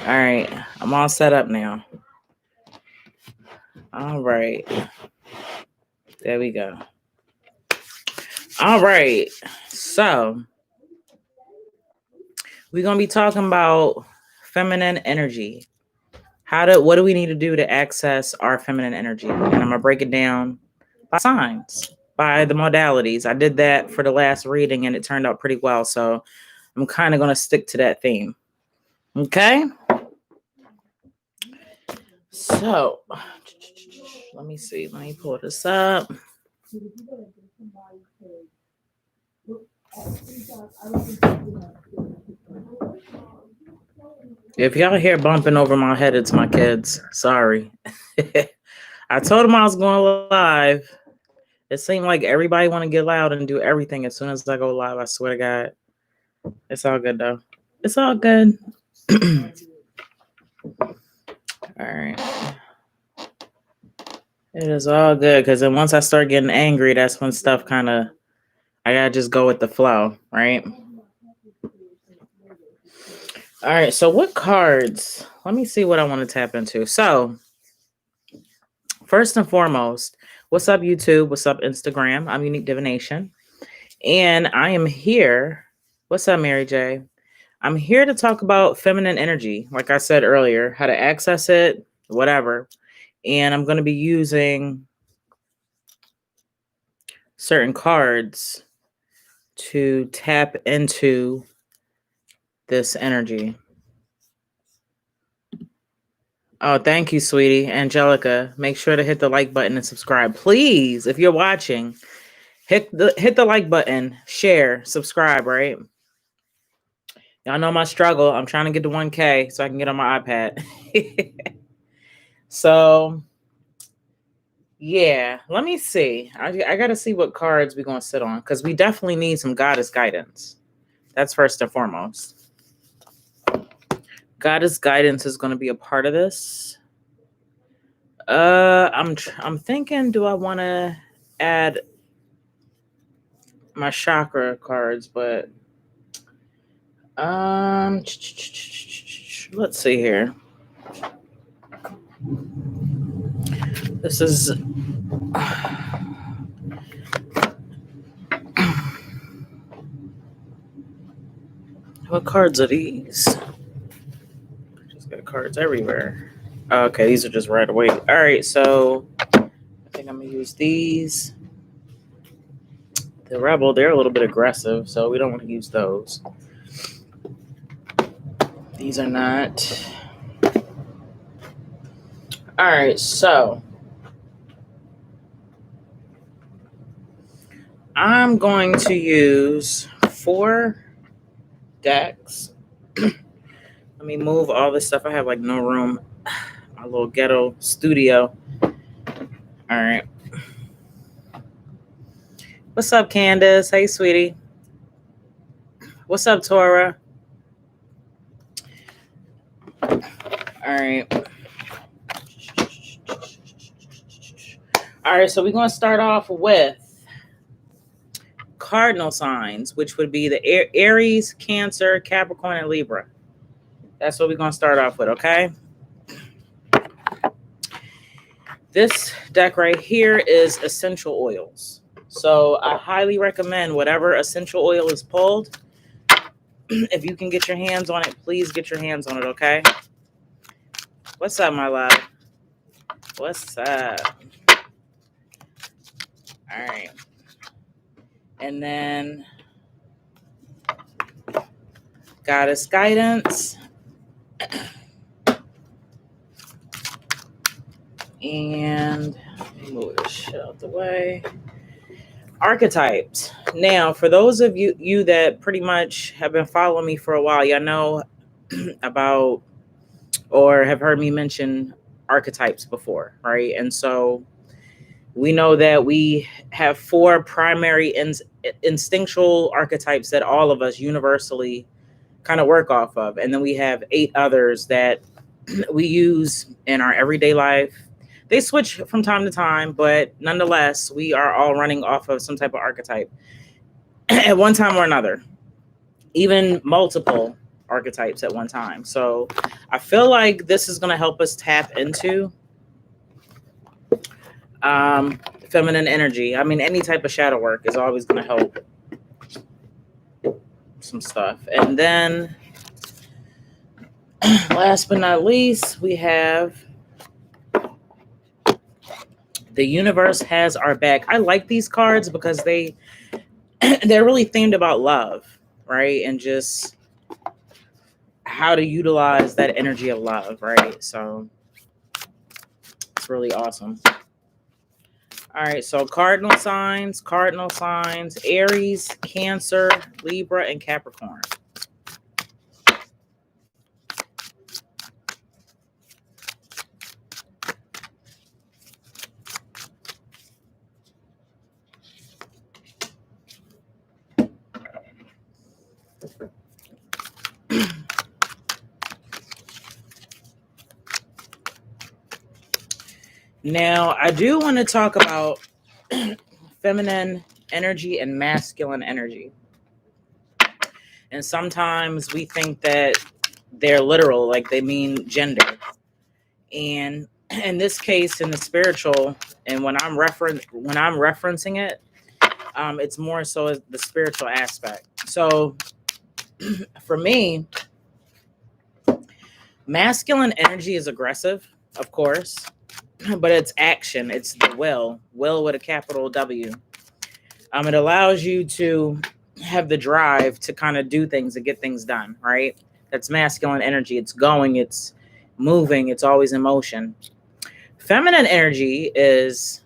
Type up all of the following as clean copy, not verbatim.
All right, I'm all set up now. All right. There we go. All right. So we're going to be talking about feminine energy. What do we need to do to access our feminine energy? And I'm going to break it down by signs, by the modalities. I did that for the last reading and it turned out pretty well. So I'm kind of going to stick to that theme. Okay. So let me see. Let me pull this up. If y'all hear bumping over my head, it's my kids. Sorry. I told them I was going live. It seemed like everybody want to get loud and do everything as soon as I go live. I swear to God. It's all good, though. It's all good. All right. It is all good, because then once I start getting angry, that's when stuff kind of, I got to just go with the flow, right? All right, so what cards? Let me see what I want to tap into. So, first and foremost, what's up, YouTube? What's up, Instagram? I'm Unique Divination. And I am here. What's up, Mary J? I'm here to talk about feminine energy. Like I said earlier, how to access it, whatever. And I'm going to be using certain cards to tap into this energy. Oh, thank you, sweetie. Angelica, make sure to hit the like button and subscribe. Please, if you're watching, hit the like button, share, subscribe, right? Y'all know my struggle. I'm trying to get to 1K so I can get on my iPad. So, yeah, let me see. I got to see what cards we're going to sit on, because we definitely need some goddess guidance. That's first and foremost. Goddess guidance is going to be a part of this. I'm thinking, do I want to add my chakra cards? But let's see here. This is what cards are these? Just got cards everywhere. Okay, these are just right away. All right, so I think I'm gonna use these. The Rebel, they're a little bit aggressive, so we don't want to use those. These are not. All right, so I'm going to use 4 decks. Let me move all this stuff. I have like no room. My little ghetto studio. All right. What's up, Candace? Hey, sweetie. What's up, Tora? All right. All right, so we're going to start off with Cardinal Signs, which would be the Aries, Cancer, Capricorn, and Libra. That's what we're going to start off with, okay? This deck right here is essential oils. So I highly recommend whatever essential oil is pulled, if you can get your hands on it, please get your hands on it, okay? What's up, my love? What's up? All right. And then Goddess Guidance. And move this shit out the way. Archetypes. Now, for those of you that pretty much have been following me for a while, y'all know about or have heard me mention archetypes before, right? And so we know that we have 4 primary instinctual archetypes that all of us universally kind of work off of. And then we have 8 others that we use in our everyday life. They switch from time to time, but nonetheless, we are all running off of some type of archetype at one time or another, even multiple. archetypes at one time. So I feel like this is going to help us tap into feminine energy. I mean, any type of shadow work is always going to help some stuff. And then last but not least, we have the universe has our back. I like these cards because they're really themed about love, right? And just how to utilize that energy of love, right? So it's really awesome. All right, so cardinal signs, Aries, Cancer, Libra, and Capricorn. Now, I do want to talk about feminine energy and masculine energy. And sometimes we think that they're literal, like they mean gender. And in this case, in the spiritual, and when I'm referencing it, it's more so the spiritual aspect. So for me, masculine energy is aggressive, of course, but it's action. It's the will with a capital W. It allows you to have the drive to kind of do things and get things done, right? That's masculine energy. It's going, it's moving, it's always in motion. Feminine energy is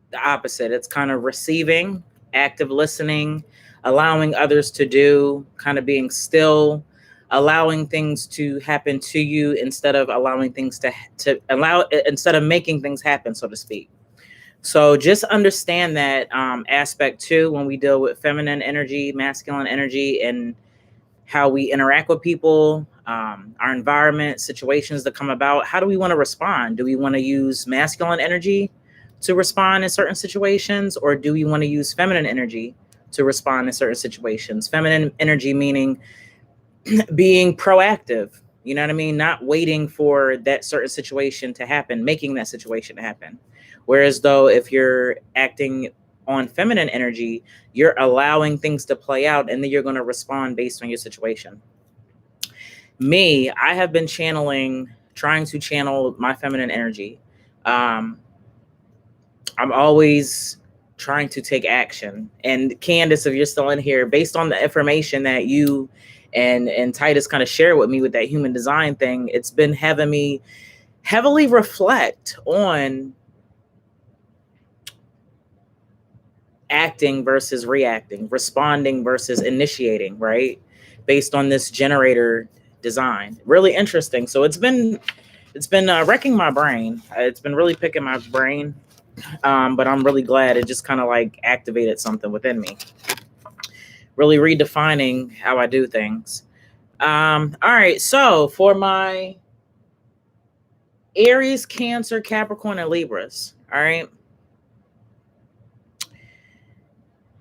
the opposite. It's kind of receiving, active listening, allowing others to do, kind of being still, allowing things to happen to you instead of allowing things instead of making things happen, so to speak. So just understand that aspect too when we deal with feminine energy, masculine energy, and how we interact with people, our environment, situations that come about. How do we want to respond? Do we want to use masculine energy to respond in certain situations, or do we want to use feminine energy to respond in certain situations? Feminine energy meaning being proactive, you know what I mean? Not waiting for that certain situation to happen, making that situation happen. Whereas though, if you're acting on feminine energy, you're allowing things to play out and then you're going to respond based on your situation. Me, I have been trying to channel my feminine energy. I'm always trying to take action. And Candace, if you're still in here, based on the information that you and Titus kind of shared with me with that human design thing, it's been having me heavily reflect on acting versus reacting, responding versus initiating, right? Based on this generator design. Really interesting. So it's been wrecking my brain. It's been really picking my brain. But I'm really glad it just kind of like activated something within me. Really redefining how I do things. All right. So for my Aries, Cancer, Capricorn, and Libras. All right.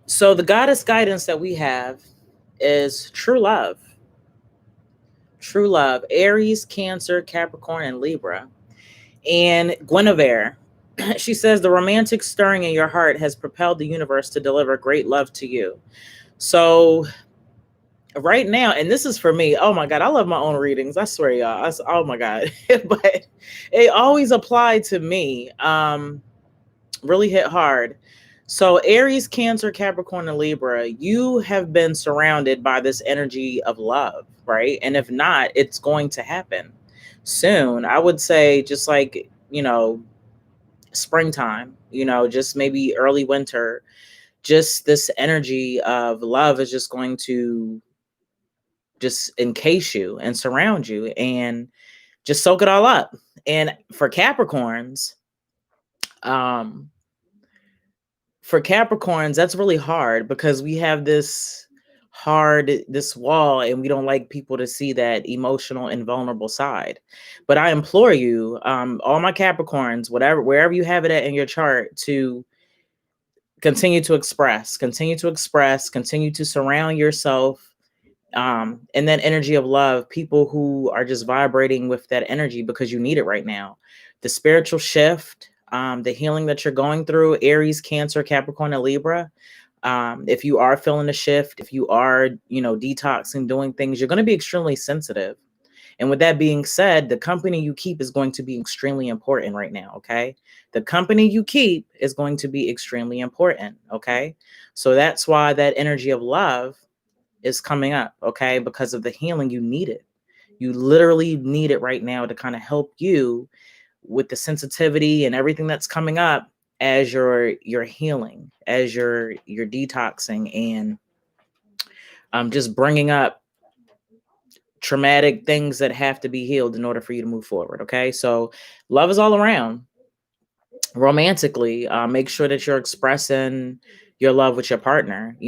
So the goddess guidance that we have is true love. True love. Aries, Cancer, Capricorn, and Libra. And Guinevere, she says, the romantic stirring in your heart has propelled the universe to deliver great love to you. So right now, and this is for me, oh my God, I love my own readings. I swear, y'all. Oh my God. But it always applied to me. Really hit hard. So Aries, Cancer, Capricorn, and Libra, you have been surrounded by this energy of love, right? And if not, it's going to happen soon. I would say just like, springtime, just maybe early winter, just this energy of love is just going to just encase you and surround you and just soak it all up. And for Capricorns, that's really hard because we have this wall and we don't like people to see that emotional and vulnerable side. But I implore you, all my Capricorns, wherever you have it at in your chart, to continue to express, continue to surround yourself And then energy of love, people who are just vibrating with that energy because you need it right now. The spiritual shift, the healing that you're going through, Aries, Cancer, Capricorn, and Libra. If you are feeling a shift, if you are, detoxing, doing things, you're going to be extremely sensitive. And with that being said, the company you keep is going to be extremely important right now. Okay. The company you keep is going to be extremely important. Okay. So that's why that energy of love is coming up. Okay. Because of the healing, you need it. You literally need it right now to kind of help you with the sensitivity and everything that's coming up as you're healing, as you're detoxing, and just bringing up traumatic things that have to be healed in order for you to move forward. Okay. So love is all around. Romantically, make sure that you're expressing your love with your partner.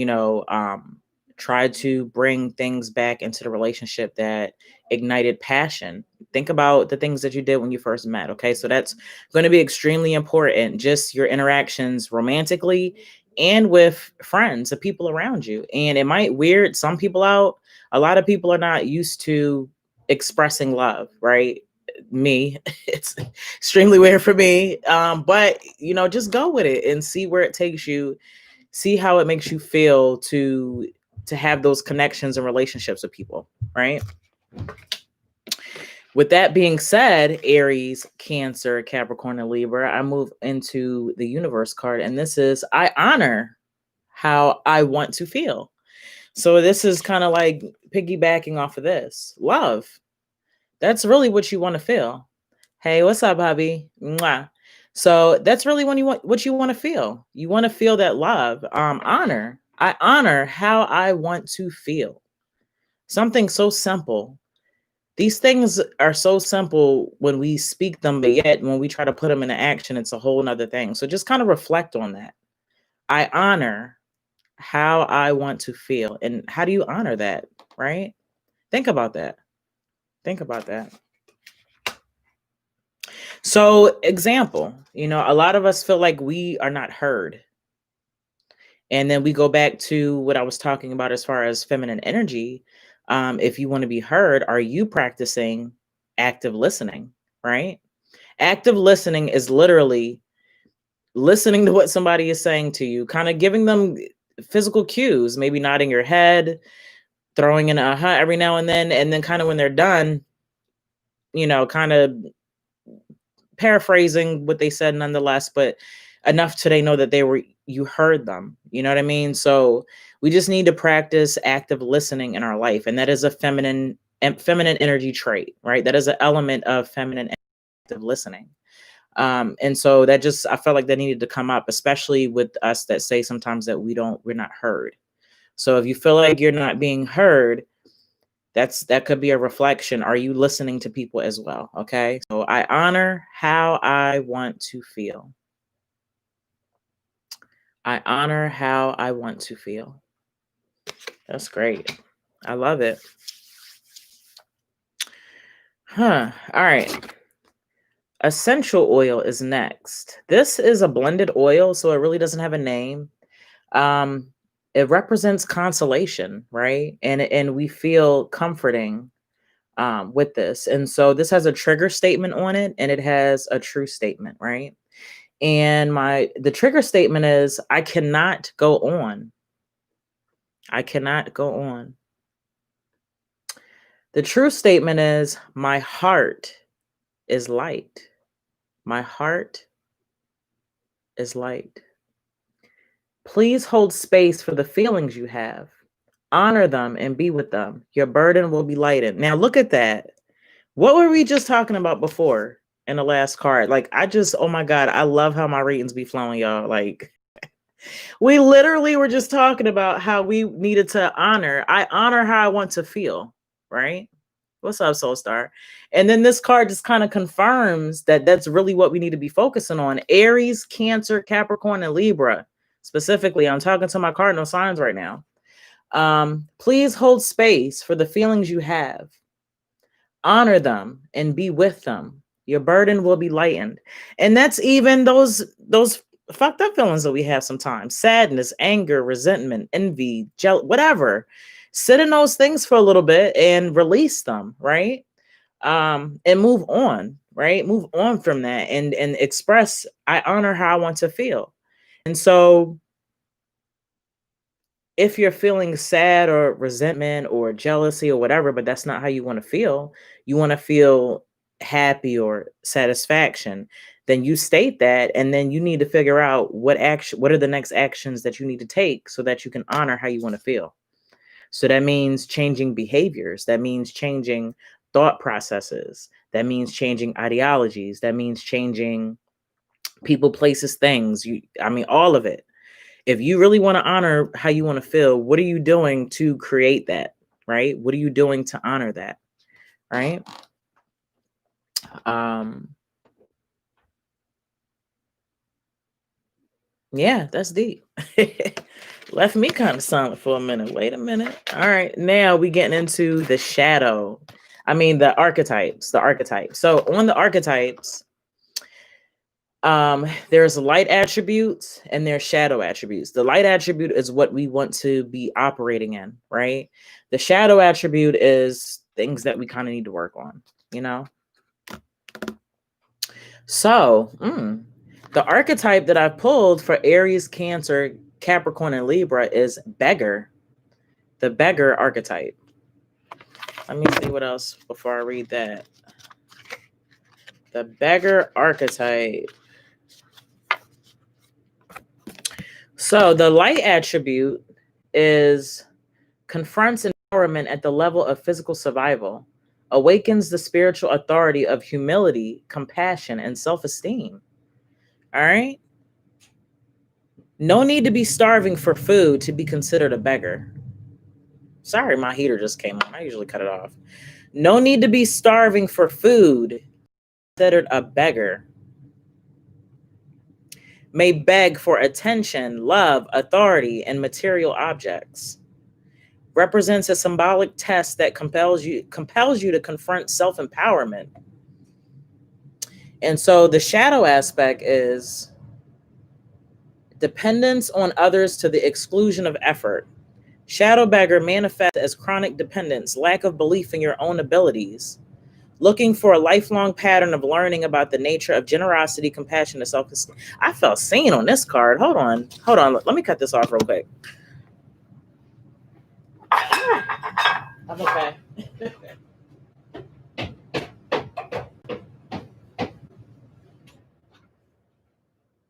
Try to bring things back into the relationship that ignited passion. Think about the things that you did when you first met. Okay. So that's going to be extremely important. Just your interactions romantically and with friends, the people around you. And it might weird some people out. A lot of people are not used to expressing love, right? Me, it's extremely weird for me. But just go with it and see where it takes you. See how it makes you feel to have those connections and relationships with people, right? With that being said, Aries, Cancer, Capricorn, and Libra, I move into the universe card, and this is I honor how I want to feel. So this is kind of like piggybacking off of this. Love. That's really what you want to feel. Hey, what's up, hubby? Mwah. So that's really what you want to feel. You want to feel that love. Honor. I honor how I want to feel. Something so simple. These things are so simple when we speak them, but yet when we try to put them into action, it's a whole nother thing. So just kind of reflect on that. I honor how I want to feel. And how do you honor that, right? Think about that. Think about that. So, example, a lot of us feel like we are not heard. And then we go back to what I was talking about as far as feminine energy. If you want to be heard, are you practicing active listening, right? Active listening is literally listening to what somebody is saying to you, kind of giving them physical cues, maybe nodding your head, throwing in a every now and then kind of when they're done, kind of paraphrasing what they said nonetheless, but enough to they know that you heard them. You know what I mean? So we just need to practice active listening in our life. And that is a feminine energy trait, right? That is an element of feminine active listening. And so I felt like that needed to come up, especially with us that say sometimes that we're not heard. So if you feel like you're not being heard, that could be a reflection. Are you listening to people as well? Okay. So I honor how I want to feel. I honor how I want to feel. That's great. I love it. All right. Essential oil is next. This is a blended oil, so it really doesn't have a name. It represents consolation, right? And we feel comforting with this. And so this has a trigger statement on it, and it has a true statement, right? And the trigger statement is, I cannot go on. I cannot go on. The true statement is, my heart is light. My heart is light. Please hold space for the feelings you have. Honor them and be with them. Your burden will be lightened. Now look at that. What were we just talking about before in the last card? Like, oh my God, I love how my readings be flowing, y'all. Like, we literally were just talking about how we needed to honor. I honor how I want to feel, right? What's up, Soul Star? And then this card just kind of confirms that that's really what we need to be focusing on. Aries, Cancer, Capricorn, and Libra. Specifically, I'm talking to my cardinal signs right now. Please hold space for the feelings you have. Honor them and be with them. Your burden will be lightened. And that's even those fucked up feelings that we have sometimes. Sadness, anger, resentment, envy, whatever. sit in those things for a little bit and release them, right? And move on, right? Move on from that and express, I honor how I want to feel. And so if you're feeling sad or resentment or jealousy or whatever, but that's not how you want to feel happy or satisfaction, then you state that, and then you need to figure out what are the next actions that you need to take so that you can honor how you want to feel. So that means changing behaviors, that means changing thought processes, that means changing ideologies, that means changing people, places, things. All of it. If you really want to honor how you want to feel, what are you doing to create that, right? What are you doing to honor that, right? Yeah, that's deep. Left me kind of silent for a minute. Wait a minute. All right, now we getting into the shadow. The archetypes, So on the archetypes, there's light attributes and there's shadow attributes. The light attribute is what we want to be operating in, right? The shadow attribute is things that we kind of need to work on, So, the archetype that I pulled for Aries, Cancer, Capricorn, and Libra is Beggar, the Beggar archetype. Let me see what else before I read that. The Beggar archetype. So the light attribute is confronts empowerment at the level of physical survival, awakens the spiritual authority of humility, compassion, and self-esteem. All right. No need to be starving for food to be considered a beggar. Sorry, my heater just came on. I usually cut it off. No need to be starving for food, considered a beggar. May beg for attention, love, authority, and material objects. Represents a symbolic test that compels you to confront self-empowerment. And so the shadow aspect is dependence on others to the exclusion of effort. Shadow beggar manifests as chronic dependence, lack of belief in your own abilities, looking for a lifelong pattern of learning about the nature of generosity, compassion, and self-esteem. I felt seen on this card. Hold on. Let me cut this off real quick. I'm okay.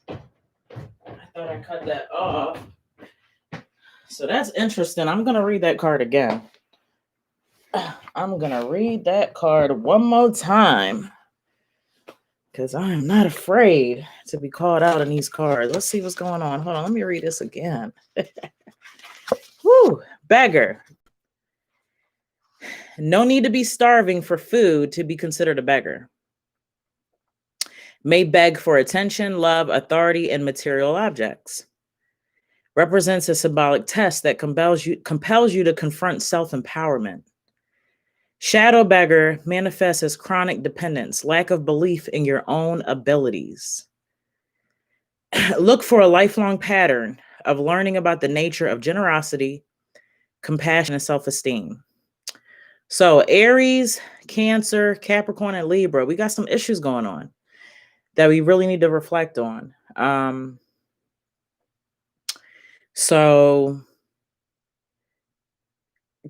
I thought I cut that off. So that's interesting. I'm going to read that card again. I'm going to read that card one more time, because I am not afraid to be called out in these cards. Let's see what's going on. Hold on. Let me read this again. Woo, beggar. No need to be starving for food to be considered a beggar. May beg for attention, love, authority, and material objects. Represents a symbolic test that compels you to confront self-empowerment. Shadow beggar manifests as chronic dependence, lack of belief in your own abilities. Look for a lifelong pattern of learning about the nature of generosity, compassion, and self-esteem. So Aries, Cancer, Capricorn, and Libra, we got some issues going on that we really need to reflect on. So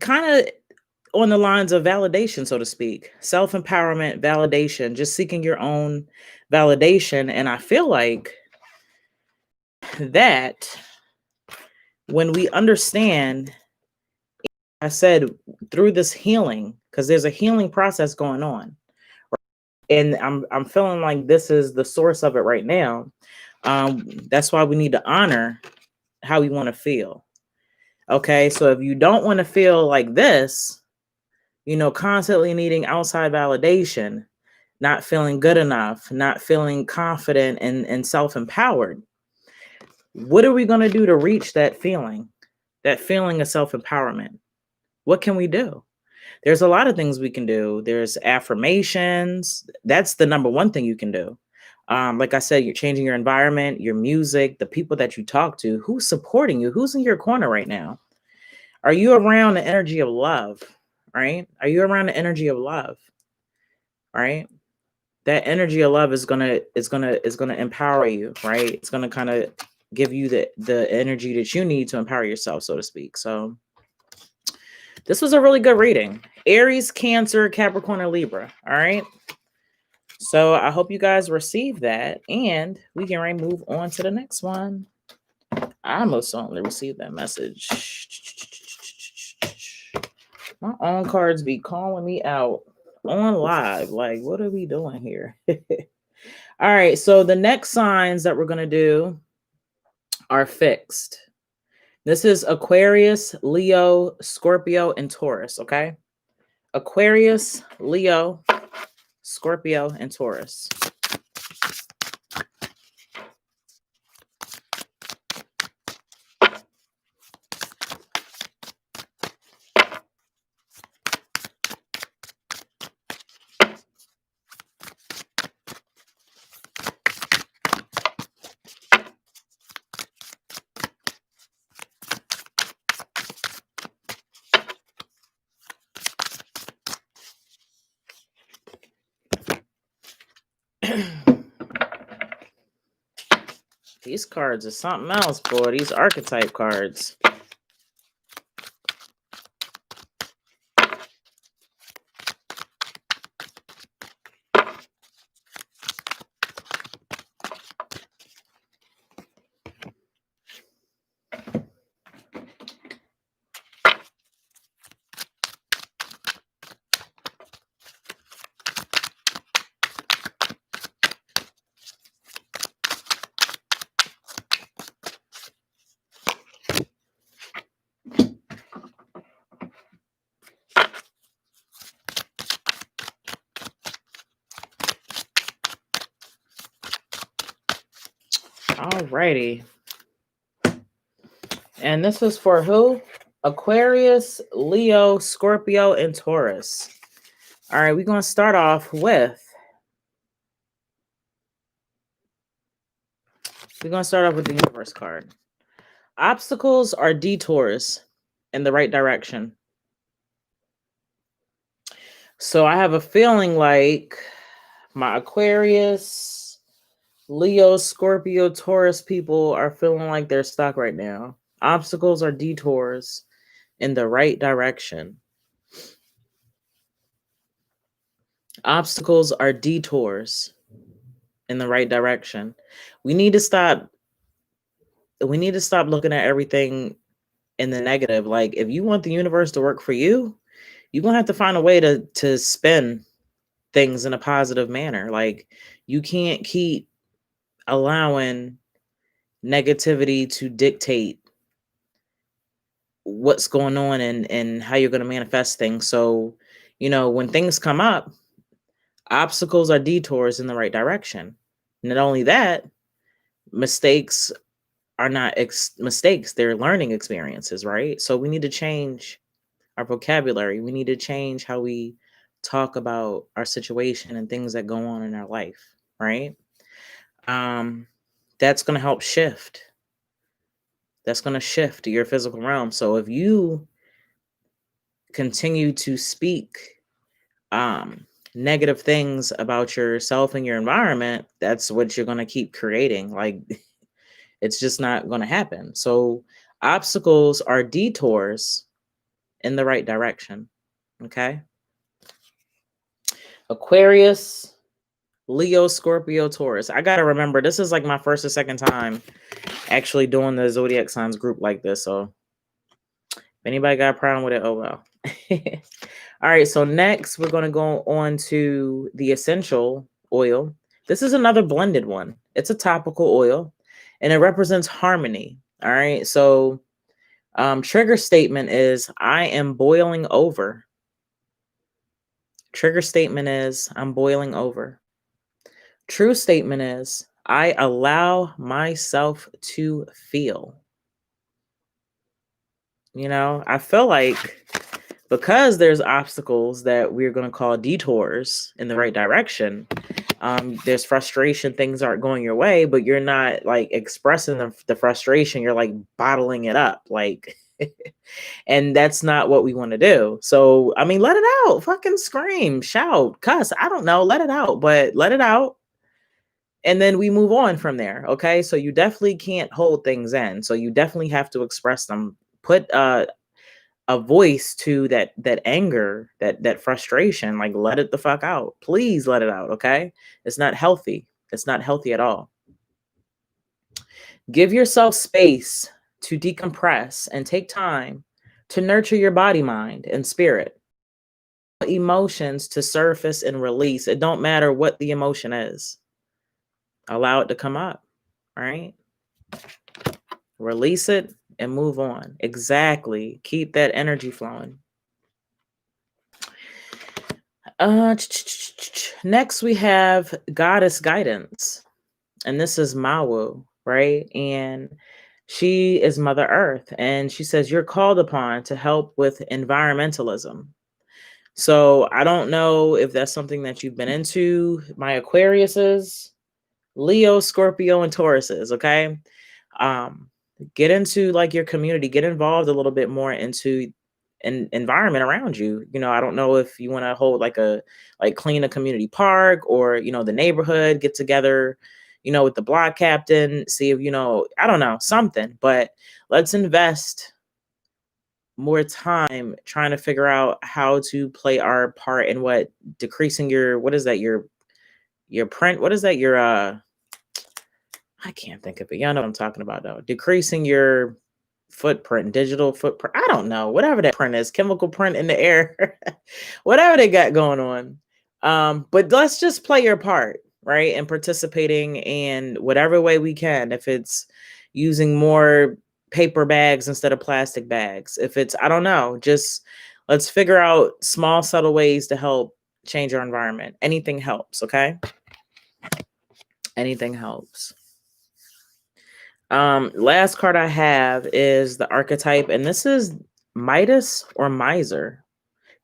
kind of on the lines of validation, so to speak, self-empowerment, validation, just seeking your own validation. And I feel like that when we understand, I said, through this healing, because there's a healing process going on. And I'm feeling like this is the source of it right now. That's why we need to honor how we want to feel. Okay, so if you don't want to feel like this, constantly needing outside validation, not feeling good enough, not feeling confident and self-empowered, what are we going to do to reach that feeling of self-empowerment? What can we do? There's a lot of things we can do. There's affirmations. That's the number one thing you can do. Like I said, you're changing your environment, your music, the people that you talk to, who's supporting you, who's in your corner right now. Are you around the energy of love, right? Are you around the energy of love, right? That energy of love is gonna empower you, right? It's gonna kind of give you the energy that you need to empower yourself, so to speak. So this was a really good reading. Aries, Cancer, Capricorn, and Libra. All right. So I hope you guys receive that, and we can move on to the next one. I most certainly received that message. My own cards be calling me out on live. Like, what are we doing here? All right. So the next signs that we're going to do are fixed. This is Aquarius, Leo, Scorpio, and Taurus. Okay. Aquarius, Leo, Scorpio, and Taurus. These cards are something else, boy. These archetype cards. Alrighty. And this is for who? Aquarius, Leo, Scorpio, and Taurus. All right, we're going to start off with the universe card. Obstacles are detours in the right direction. So I have a feeling like my Aquarius, Leo, Scorpio, Taurus people are feeling like they're stuck right now. Obstacles are detours in the right direction. Obstacles are detours in the right direction. We need to stop looking at everything in the negative. Like, if you want the universe to work for you, you're going to have to find a way to spin things in a positive manner. Like, you can't keep allowing negativity to dictate what's going on and how you're going to manifest things. So, when things come up, obstacles are detours in the right direction. Not only that, mistakes are not mistakes, they're learning experiences, right? So we need to change our vocabulary. We need to change how we talk about our situation and things that go on in our life, right? That's going to help shift. That's going to shift your physical realm. So if you continue to speak negative things about yourself and your environment, that's what you're going to keep creating. Like, it's just not going to happen. So obstacles are detours in the right direction. Okay. Aquarius, Leo, Scorpio, Taurus. I got to remember, this is like my first or second time actually doing the zodiac signs group like this. So if anybody got a problem with it, oh well. All right. So next we're going to go on to the essential oil. This is another blended one. It's a topical oil and it represents harmony. All right. So trigger statement is, I am boiling over. Trigger statement is, I'm boiling over. True statement is, I allow myself to feel. I feel like because there's obstacles that we're going to call detours in the right direction, there's frustration, things aren't going your way, but you're not like expressing the frustration. You're like bottling it up. Like, And that's not what we want to do. So, I mean, let it out. Fucking scream, shout, cuss. I don't know. Let it out, but let it out. And then we move on from there. Okay. So you definitely can't hold things in. So you definitely have to express them. Put a voice to that anger, that frustration. Like, let it the fuck out. Please let it out. Okay. It's not healthy. It's not healthy at all. Give yourself space to decompress and take time to nurture your body, mind, and spirit. Emotions to surface and release. It don't matter what the emotion is. Allow it to come up, right? Release it and move on. Exactly. Keep that energy flowing. Next we have Goddess Guidance. And this is Mawu, right? And she is Mother Earth. And she says, you're called upon to help with environmentalism. So I don't know if that's something that you've been into. My Aquariuses, Leo, Scorpio, and Tauruses, okay? Get into like your community, get involved a little bit more into an environment around you. You know, I don't know if you want to hold like clean a community park, or, you know, the neighborhood, get together, you know, with the block captain, see if, you know, I don't know, something, but let's invest more time trying to figure out how to play our part in what decreasing your, what is that, your print, what is that, your I can't think of it. Y'all know what I'm talking about though. Decreasing your footprint, digital footprint. I don't know, whatever that print is, chemical print in the air, whatever they got going on. But let's just play your part, right? And participating in whatever way we can. If it's using more paper bags instead of plastic bags, if it's, I don't know, just let's figure out small, subtle ways to help change our environment. Anything helps, okay? Anything helps. Last card I have is the archetype, and this is Midas or Miser.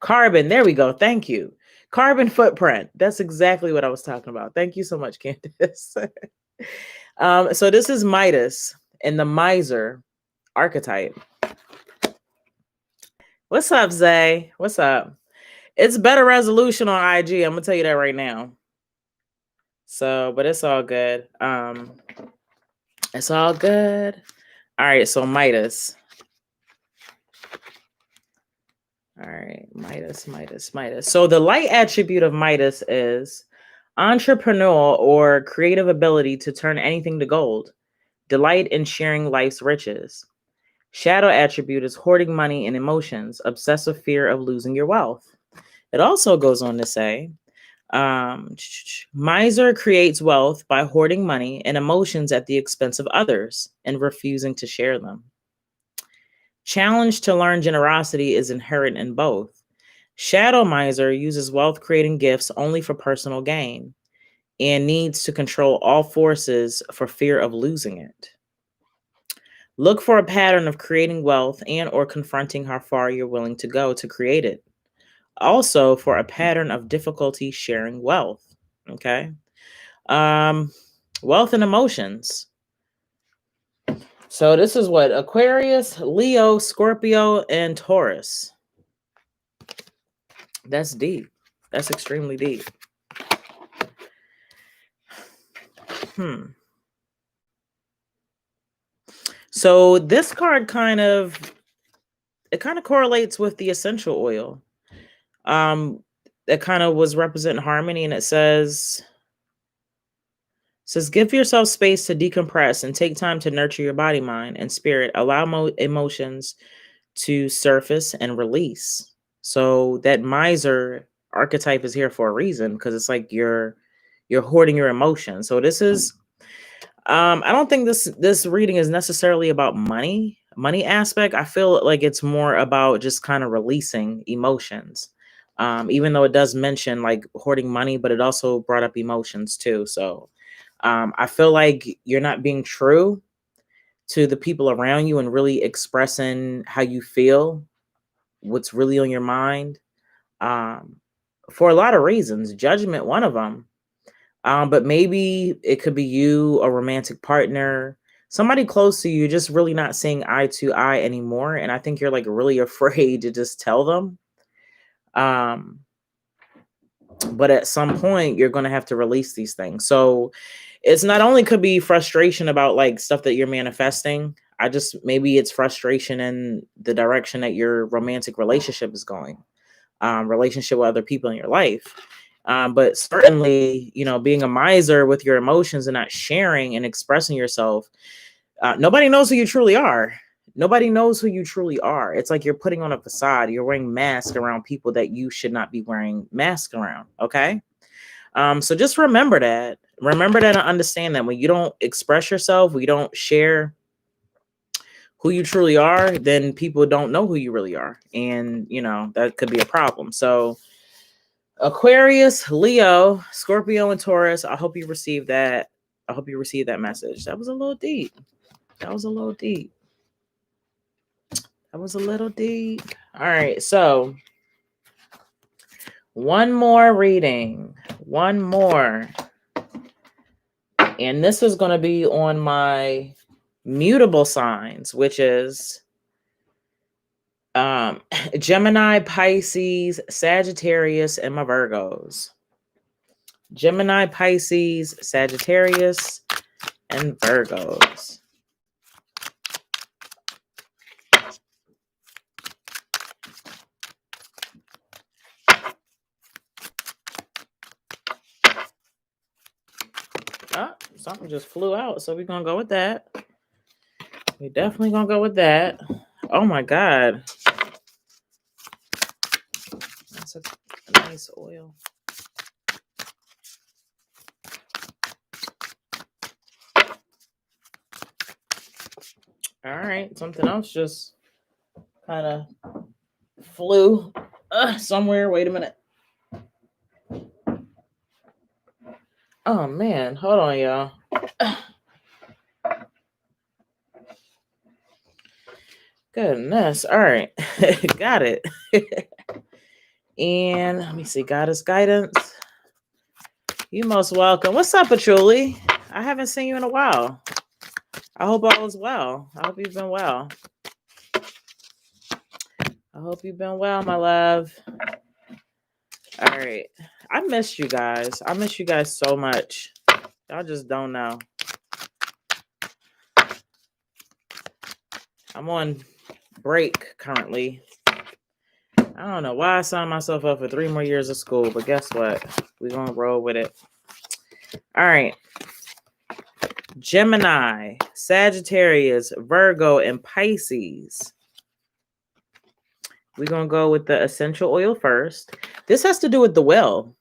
Carbon, there we go. Thank you. Carbon footprint. That's exactly what I was talking about. Thank you so much, Candace. So this is Midas and the Miser archetype. What's up, Zay? What's up? It's better resolution on IG. I'm gonna tell you that right now. So, but it's all good. It's all good. All right, so Midas. All right, Midas. So the light attribute of Midas is entrepreneurial or creative ability to turn anything to gold, delight in sharing life's riches. Shadow attribute is hoarding money and emotions, obsessive fear of losing your wealth. It also goes on to say, miser creates wealth by hoarding money and emotions at the expense of others and refusing to share them. Challenge to learn generosity is inherent in both. Shadow miser uses wealth creating gifts only for personal gain and needs to control all forces for fear of losing it. Look for a pattern of creating wealth and or confronting how far you're willing to go to create it. Also for a pattern of difficulty sharing wealth. Okay. Wealth and emotions. So this is what? Aquarius, Leo, Scorpio, and Taurus. That's deep. That's extremely deep. So this card kind of correlates with the essential oil. It kind of was representing harmony, and it says, give yourself space to decompress and take time to nurture your body, mind, and spirit. Allow emotions to surface and release. So that miser archetype is here for a reason, because it's like you're hoarding your emotions. So this is, I don't think this reading is necessarily about money aspect. I feel like it's more about just kind of releasing emotions. Even though it does mention like hoarding money, but it also brought up emotions too. So I feel like you're not being true to the people around you and really expressing how you feel, what's really on your mind, for a lot of reasons. Judgment, one of them. But maybe it could be you, a romantic partner, somebody close to you just really not seeing eye to eye anymore. And I think you're like really afraid to just tell them. But at some point you're going to have to release these things. So it's not only could be frustration about like stuff that you're manifesting. Maybe it's frustration in the direction that your romantic relationship is going, relationship with other people in your life. But certainly, being a miser with your emotions and not sharing and expressing yourself. Nobody knows who you truly are. Nobody knows who you truly are. It's like you're putting on a facade. You're wearing masks around people that you should not be wearing masks around. Okay. So just remember that. Remember that and understand that when you don't express yourself, we don't share who you truly are, then people don't know who you really are. And, that could be a problem. So Aquarius, Leo, Scorpio, and Taurus, I hope you received that. I hope you received that message. That was a little deep. That was a little deep. That was a little deep. All right. So one more reading. One more. And this is going to be on my mutable signs, which is Gemini, Pisces, Sagittarius, and my Virgos. Gemini, Pisces, Sagittarius, and Virgos. Oh, something just flew out, so we're going to go with that. We're definitely going to go with that. Oh, my God. That's a nice oil. All right. Something else just kind of flew somewhere. Wait a minute. Oh, man. Hold on, y'all. Goodness. All right. Got it. And let me see. Goddess guidance. You most welcome. What's up, Patchouli? I haven't seen you in a while. I hope all is well. I hope you've been well. I hope you've been well, my love. All right. I missed you guys. I miss you guys so much. Y'all just don't know. I'm on break currently. I don't know why I signed myself up for 3 more years of school, but guess what? We're going to roll with it. All right. Gemini, Sagittarius, Virgo, and Pisces. We're going to go with the essential oil first. This has to do with the will.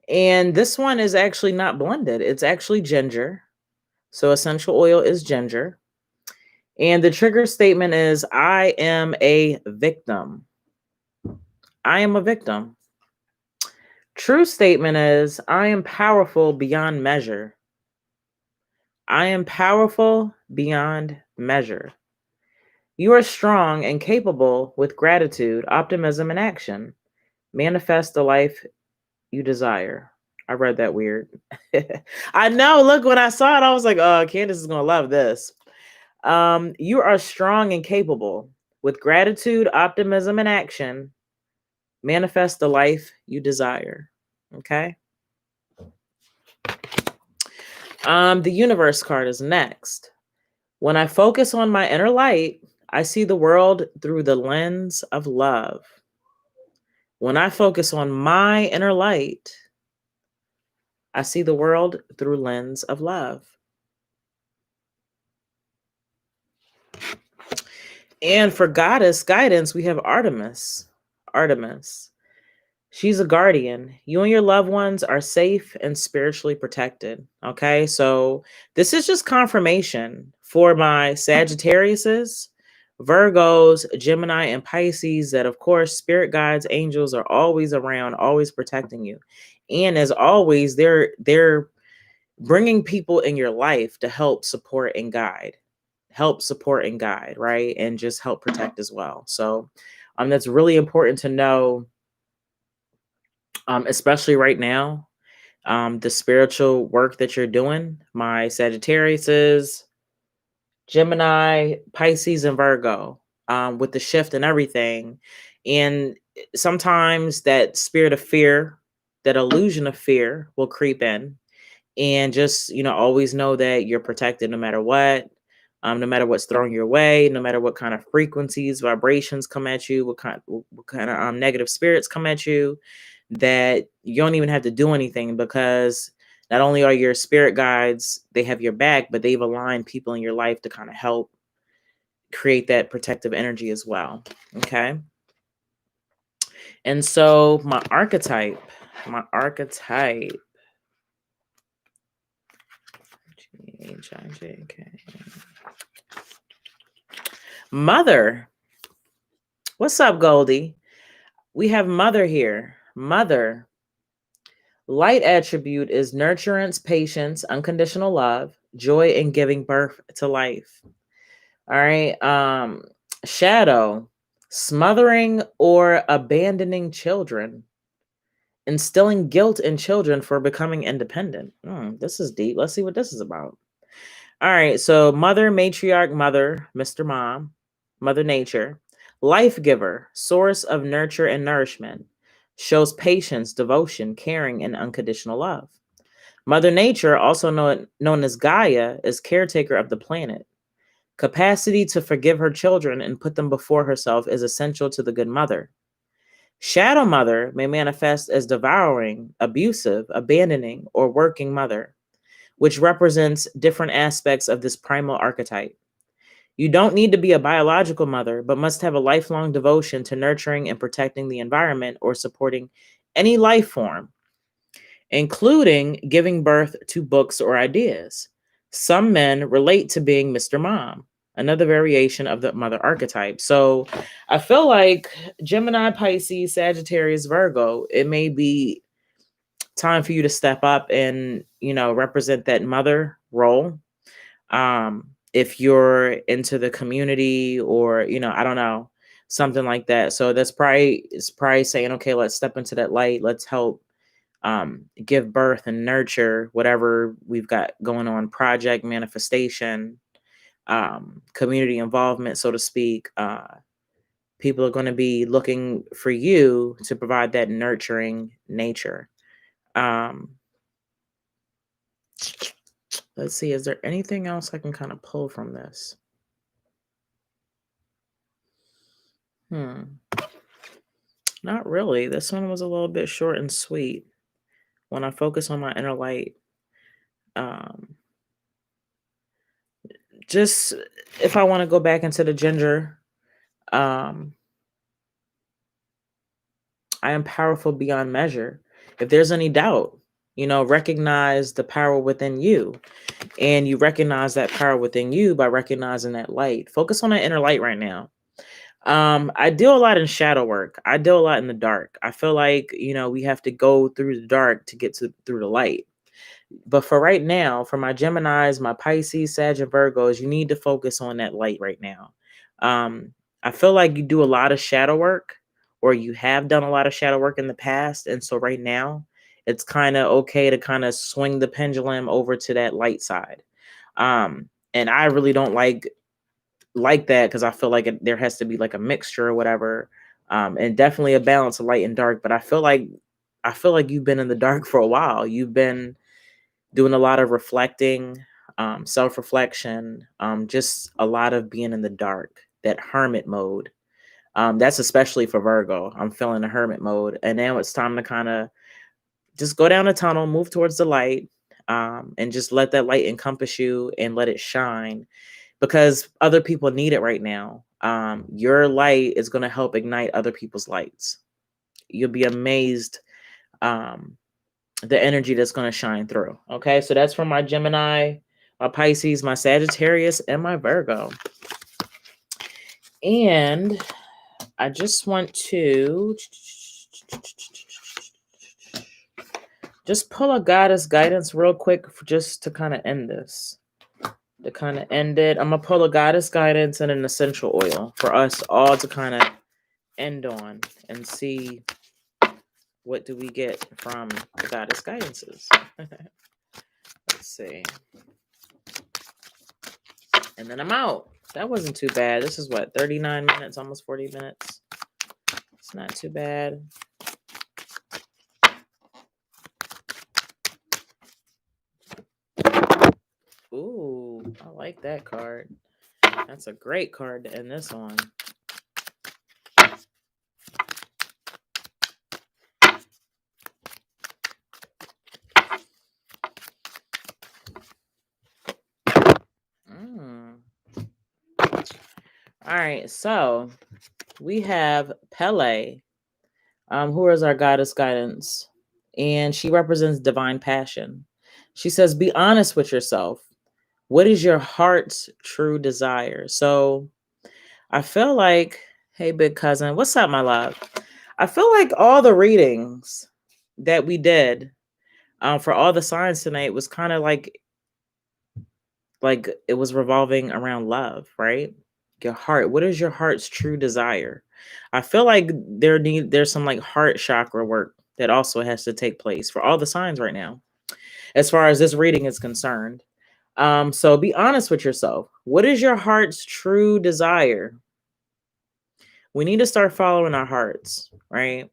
And this one is actually not blended. It's actually ginger. So essential oil is ginger. And the trigger statement is, I am a victim. I am a victim. True statement is, I am powerful beyond measure. I am powerful beyond measure. You are strong and capable with gratitude, optimism, and action. Manifest the life you desire. I read that weird. I know. Look, when I saw it, I was like, oh, Candace is going to love this. You are strong and capable with gratitude, optimism, and action. Manifest the life you desire. Okay. The universe card is next. When I focus on my inner light, I see the world through the lens of love. When I focus on my inner light, I see the world through lens of love. And for goddess guidance, we have Artemis. Artemis. She's a guardian. You and your loved ones are safe and spiritually protected. Okay, so this is just confirmation for my Sagittariuses, Virgos, Gemini, and Pisces that, of course, spirit guides, angels are always around, always protecting you. And as always, they're bringing people in your life to help support and guide. Help support and guide, right? And just help protect as well. So that's really important to know. Especially right now, the spiritual work that you're doing. My Sagittarius is Gemini, Pisces, and Virgo, with the shift and everything. And sometimes that spirit of fear, that illusion of fear will creep in. And just, always know that you're protected no matter what. No matter what's thrown your way, no matter what kind of frequencies, vibrations come at you, what kind of negative spirits come at you, that you don't even have to do anything, because not only are your spirit guides, they have your back, but they've aligned people in your life to kind of help create that protective energy as well. Okay. And so my archetype, H-I-J-K. Mother. What's up, Goldie? We have Mother here. Mother. Light attribute is nurturance, patience, unconditional love, joy in giving birth to life. All right. Shadow. Smothering or abandoning children. Instilling guilt in children for becoming independent. This is deep. Let's see what this is about. All right. So mother, matriarch, mother, Mr. Mom, Mother Nature. Life giver, source of nurture and nourishment. Shows patience, devotion, caring, and unconditional love. Mother Nature, also known as Gaia, is caretaker of the planet. Capacity to forgive her children and put them before herself is essential to the good mother. Shadow mother may manifest as devouring, abusive, abandoning, or working mother, which represents different aspects of this primal archetype. You don't need to be a biological mother, but must have a lifelong devotion to nurturing and protecting the environment or supporting any life form, including giving birth to books or ideas. Some men relate to being Mr. Mom, another variation of the mother archetype. So I feel like Gemini, Pisces, Sagittarius, Virgo, it may be time for you to step up and, represent that mother role. If you're into the community or, I don't know, something like that. So it's probably saying, okay, let's step into that light. Let's help give birth and nurture whatever we've got going on, project manifestation, community involvement, so to speak. People are going to be looking for you to provide that nurturing nature. Let's see, is there anything else I can kind of pull from this? Not really. This one was a little bit short and sweet. When I focus on my inner light, just if I want to go back into the ginger, I am powerful beyond measure. If there's any doubt, recognize the power within you. And you recognize that power within you by recognizing that light. Focus on that inner light right now. I deal a lot in shadow work. I deal a lot in the dark. I feel like, we have to go through the dark to get through the light. But for right now, for my Geminis, my Pisces, Sag, and Virgos, you need to focus on that light right now. I feel like you do a lot of shadow work, or you have done a lot of shadow work in the past. And so right now, it's kind of okay to kind of swing the pendulum over to that light side. And I really don't like that, because I feel like there has to be like a mixture or whatever, and definitely a balance of light and dark. But I feel like you've been in the dark for a while. You've been doing a lot of reflecting, self-reflection, just a lot of being in the dark, that hermit mode. That's especially for Virgo. I'm feeling the hermit mode. And now it's time to kind of just go down the tunnel, move towards the light, and just let that light encompass you and let it shine, because other people need it right now. Your light is going to help ignite other people's lights. You'll be amazed the energy that's going to shine through. Okay, so that's from my Gemini, my Pisces, my Sagittarius, and my Virgo. And I just want to just pull a goddess guidance real quick just to kind of end this. To kind of end it, I'm going to pull a goddess guidance and an essential oil for us all to kind of end on and see What do we get from the goddess guidances? Let's see. And then I'm out. That wasn't too bad. This is what, 39 minutes, almost 40 minutes. It's not too bad. Ooh, I like that card. That's a great card to end this on. All right, so we have Pele, who is our goddess guidance, and she represents divine passion. She says, be honest with yourself. What is your heart's true desire? So I feel like, hey, big cousin, what's up, my love? I feel like all the readings that we did for all the signs tonight was kind of like it was revolving around love, right? Your heart. What is your heart's true desire? I feel like there's some like heart chakra work that also has to take place for all the signs right now, as far as this reading is concerned. So be honest with yourself. What is your heart's true desire? We need to start following our hearts, right?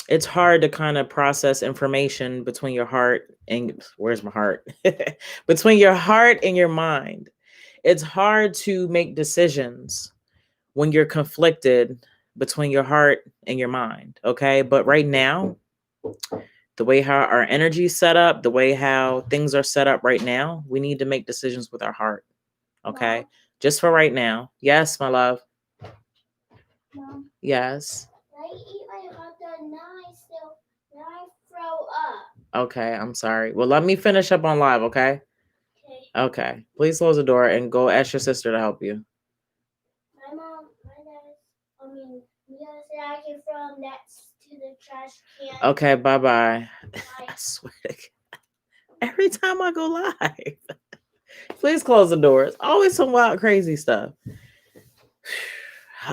It's hard to kind of process information between your heart and where's my heart? Between your heart and your mind. It's hard to make decisions when you're conflicted between your heart and your mind. Okay. But right now, the way how our energy is set up, the way how things are set up right now, we need to make decisions with our heart. Okay. Mom. Just for right now. Yes, my love. Mom. Yes. I eat my hot dog, now I throw up. Okay, I'm sorry. Well, let me finish up on live, okay? Okay. Please close the door and go ask your sister to help you. My dad, said I can throw them next to the trash can. Okay, bye-bye. I swear to God. Every time I go live. Please close the door. It's always some wild, crazy stuff.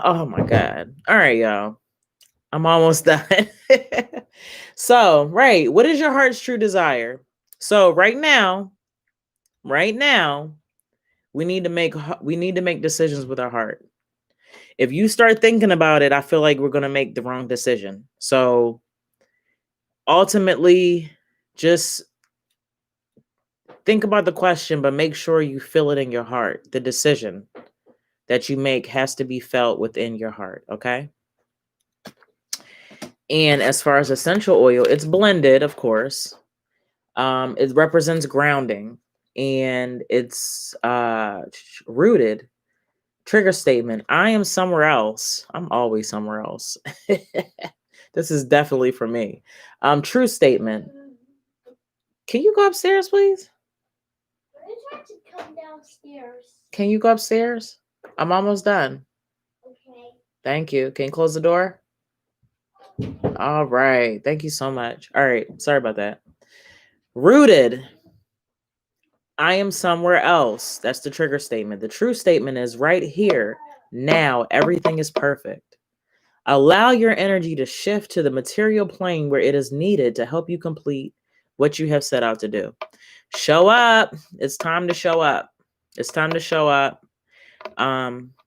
Oh my God. All right, y'all. I'm almost done. So, right. What is your heart's true desire? So right now, we need to make decisions with our heart. If you start thinking about it, I feel like we're going to make the wrong decision. So ultimately, just think about the question, but make sure you feel it in your heart. The decision that you make has to be felt within your heart. Okay. And as far as essential oil, it's blended, of course. It represents grounding, and it's rooted. Trigger statement. I am somewhere else. I'm always somewhere else. This is definitely for me. True statement. Can you go upstairs, please? I tried to come downstairs. Can you go upstairs? I'm almost done. Okay. Thank you. Can you close the door? All right. Thank you so much. All right. Sorry about that. Rooted. I am somewhere else. That's the trigger statement. The true statement is right here. Now, everything is perfect. Allow your energy to shift to the material plane where it is needed to help you complete what you have set out to do. Show up. It's time to show up. It's time to show up.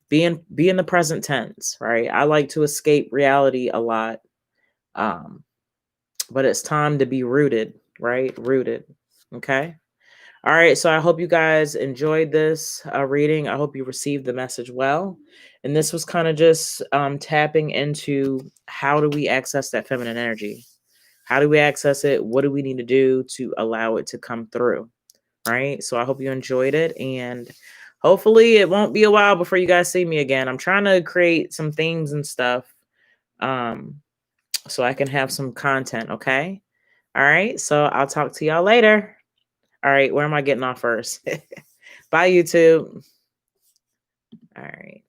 Be in the present tense, right? I like to escape reality a lot. But it's time to be rooted, right? Rooted. Okay. All right. So I hope you guys enjoyed this reading. I hope you received the message well. And this was kind of just tapping into how do we access that feminine energy? How do we access it? What do we need to do to allow it to come through? Right. So I hope you enjoyed it. And hopefully it won't be a while before you guys see me again. I'm trying to create some themes and stuff. So I can have some content. Okay. All right. So I'll talk to y'all later. All right. Where am I getting off first? Bye, YouTube. All right.